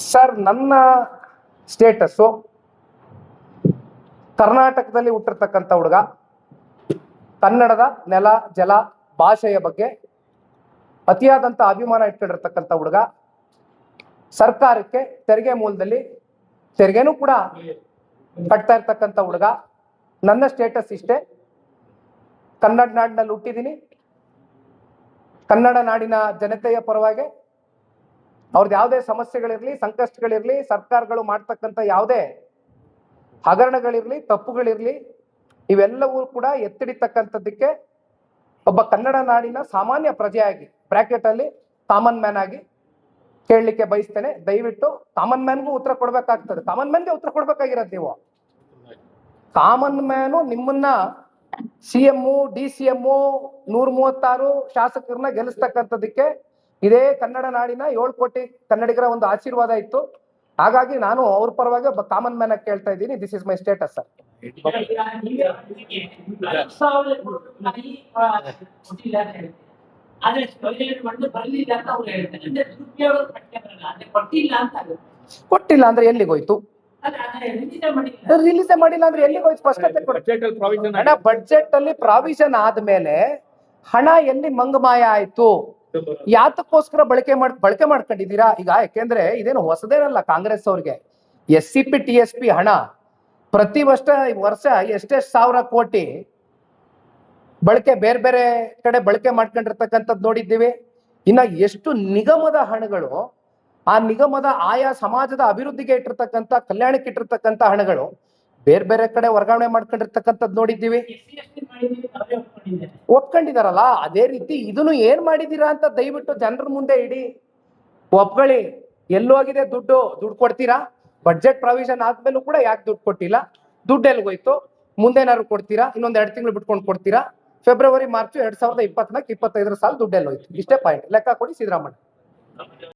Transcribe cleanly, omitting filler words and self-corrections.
Sir, ನನ್ನ status ಕರ್ನಾಟಕದಲ್ಲಿ ಹುಟ್ಟಿರ್ತಕ್ಕಂಥ ಹುಡುಗ, ಕನ್ನಡದ ನೆಲ ಜಲ ಭಾಷೆಯ ಬಗ್ಗೆ ಅತಿಯಾದಂಥ ಅಭಿಮಾನ ಇಟ್ಕೊಂಡಿರ್ತಕ್ಕಂಥ ಹುಡುಗ, ಸರ್ಕಾರಕ್ಕೆ ತೆರಿಗೆ ಮೂಲದಲ್ಲಿ ತೆರಿಗೆನೂ ಕೂಡ ಕಟ್ತಾ ಇರ್ತಕ್ಕಂಥ ಹುಡುಗ. ನನ್ನ ಸ್ಟೇಟಸ್ ಇಷ್ಟೇ, ಕನ್ನಡ ನಾಡಿನಲ್ಲಿ ಹುಟ್ಟಿದ್ದೀನಿ, ಕನ್ನಡ ನಾಡಿನ ಜನತೆಯ ಪರವಾಗಿ ಅವ್ರದ್ದು ಯಾವುದೇ ಸಮಸ್ಯೆಗಳಿರಲಿ, ಸಂಕಷ್ಟಗಳಿರಲಿ, ಸರ್ಕಾರಗಳು ಮಾಡ್ತಕ್ಕಂಥ ಯಾವುದೇ ಹಗರಣಗಳಿರಲಿ, ತಪ್ಪುಗಳಿರಲಿ, ಇವೆಲ್ಲವೂ ಕೂಡ ಎತ್ತಿಡಿತಕ್ಕಂಥದ್ದಕ್ಕೆ ಒಬ್ಬ ಕನ್ನಡ ನಾಡಿನ ಸಾಮಾನ್ಯ ಪ್ರಜೆಯಾಗಿ ಬ್ರಾಕೆಟ್ ಅಲ್ಲಿ ಕಾಮನ್ ಮ್ಯಾನ್ ಆಗಿ ಕೇಳಲಿಕ್ಕೆ ಬಯಸ್ತೇನೆ. ದಯವಿಟ್ಟು ಕಾಮನ್ ಮ್ಯಾನ್ಗೂ ಉತ್ತರ ಕೊಡ್ಬೇಕಾಗ್ತದೆ. ಕಾಮನ್ ಮ್ಯಾನ್ಗೆ ಉತ್ತರ ಕೊಡ್ಬೇಕಾಗಿರೋದು ನೀವು. ಕಾಮನ್ ಮ್ಯಾನು ನಿಮ್ಮನ್ನ CM, DCM 136 ಶಾಸಕರನ್ನ ಗೆಲ್ಲಿಸ್ತಕ್ಕಂಥದ್ದಕ್ಕೆ ಇದೇ ಕನ್ನಡ ನಾಡಿನ 7 ಕೋಟಿ ಕನ್ನಡಿಗರ ಒಂದು ಆಶೀರ್ವಾದ ಇತ್ತು. ಹಾಗಾಗಿ ನಾನು ಅವ್ರ ಪರವಾಗಿ ಒಬ್ಬ ಕಾಮನ್ ಮ್ಯಾನ್ ಆಗಿ ಕೇಳ್ತಾ ಇದ್ದೀನಿ. This is my status sir. ಕೊಟ್ಟಿಲ್ಲ ಅಂದ್ರೆ ಎಲ್ಲಿಗೋಯ್ತು? ರಿಲೀಸ್ ಮಾಡಿಲ್ಲ ಅಂದ್ರೆ ಎಲ್ಲಿಗೋಯ್ತು? ಸ್ಪಷ್ಟತೆ ಕೊಡಿ. ಹಣ ಬಡ್ಜೆಟ್ ಅಲ್ಲಿ ಪ್ರಾವಿಷನ್ ಆದ್ಮೇಲೆ ಹಣ ಎಲ್ಲಿ ಮಂಗಮಾಯ ಆಯ್ತು? ಯಾತಕ್ಕೋಸ್ಕರ ಬಳಕೆ ಮಾಡ್ಕೊಂಡಿದ್ದೀರಾ? ಈಗ ಯಾಕೆಂದ್ರೆ ಇದೇನು ಹೊಸದೇನಲ್ಲ ಕಾಂಗ್ರೆಸ್ ಅವ್ರಿಗೆ. SCP TSP ಹಣ ಪ್ರತಿ ವರ್ಷ ಎಷ್ಟೆಷ್ಟು ಸಾವಿರ ಕೋಟಿ ಬಳಕೆ ಬೇರೆ ಬೇರೆ ಕಡೆ ಬಳಕೆ ಮಾಡ್ಕೊಂಡಿರ್ತಕ್ಕಂಥದ್ದು ನೋಡಿದ್ದೀವಿ. ಇನ್ನ ಎಷ್ಟು ನಿಗಮದ ಹಣಗಳು, ಆ ನಿಗಮದ ಆಯಾ ಸಮಾಜದ ಅಭಿವೃದ್ಧಿಗೆ ಇಟ್ಟಿರ್ತಕ್ಕಂಥ, ಕಲ್ಯಾಣಕ್ಕೆ ಇಟ್ಟಿರ್ತಕ್ಕಂಥ ಹಣಗಳು ಬೇರೆ ಬೇರೆ ಕಡೆ ವರ್ಗಾವಣೆ ಮಾಡ್ಕೊಂಡಿರ್ತಕ್ಕಂಥದ್ದು ನೋಡಿದ್ದೀವಿ. ಒಪ್ಕೊಂಡಿದಾರಲ್ಲ, ಅದೇ ರೀತಿ ಇದನ್ನು ಏನ್ ಮಾಡಿದೀರಾ ಅಂತ ದಯವಿಟ್ಟು ಜನರ ಮುಂದೆ ಇಡಿ, ಒಪ್ಕೊಳ್ಳಿ. ಎಲ್ಲೋಗಿದೆ ದುಡ್ಡು ಕೊಡ್ತೀರಾ? ಬಡ್ಜೆಟ್ ಪ್ರಾವಿಷನ್ ಆದ್ಮೇಲೂ ಕೂಡ ಯಾಕೆ ದುಡ್ಡು ಕೊಟ್ಟಿಲ್ಲ? ದುಡ್ಡು ಎಲ್ಲಿಗೋಯ್ತು? ಮುಂದೇನಾದ್ರು ಕೊಡ್ತೀರಾ? ಇನ್ನೊಂದ್ 2 ತಿಂಗಳು ಬಿಟ್ಕೊಂಡು ಕೊಡ್ತೀರಾ? ಫೆಬ್ರವರಿ ಮಾರ್ಚ್ 2024-25 ಸಾಲ ದುಡ್ಡು ಎಲ್ಲೋಯ್ತು? ಇಷ್ಟೇ ಪಾಯಿಂಟ್. ಲೆಕ್ಕ ಕೊಡಿ ಸಿದ್ದರಾಮಯ್ಯ.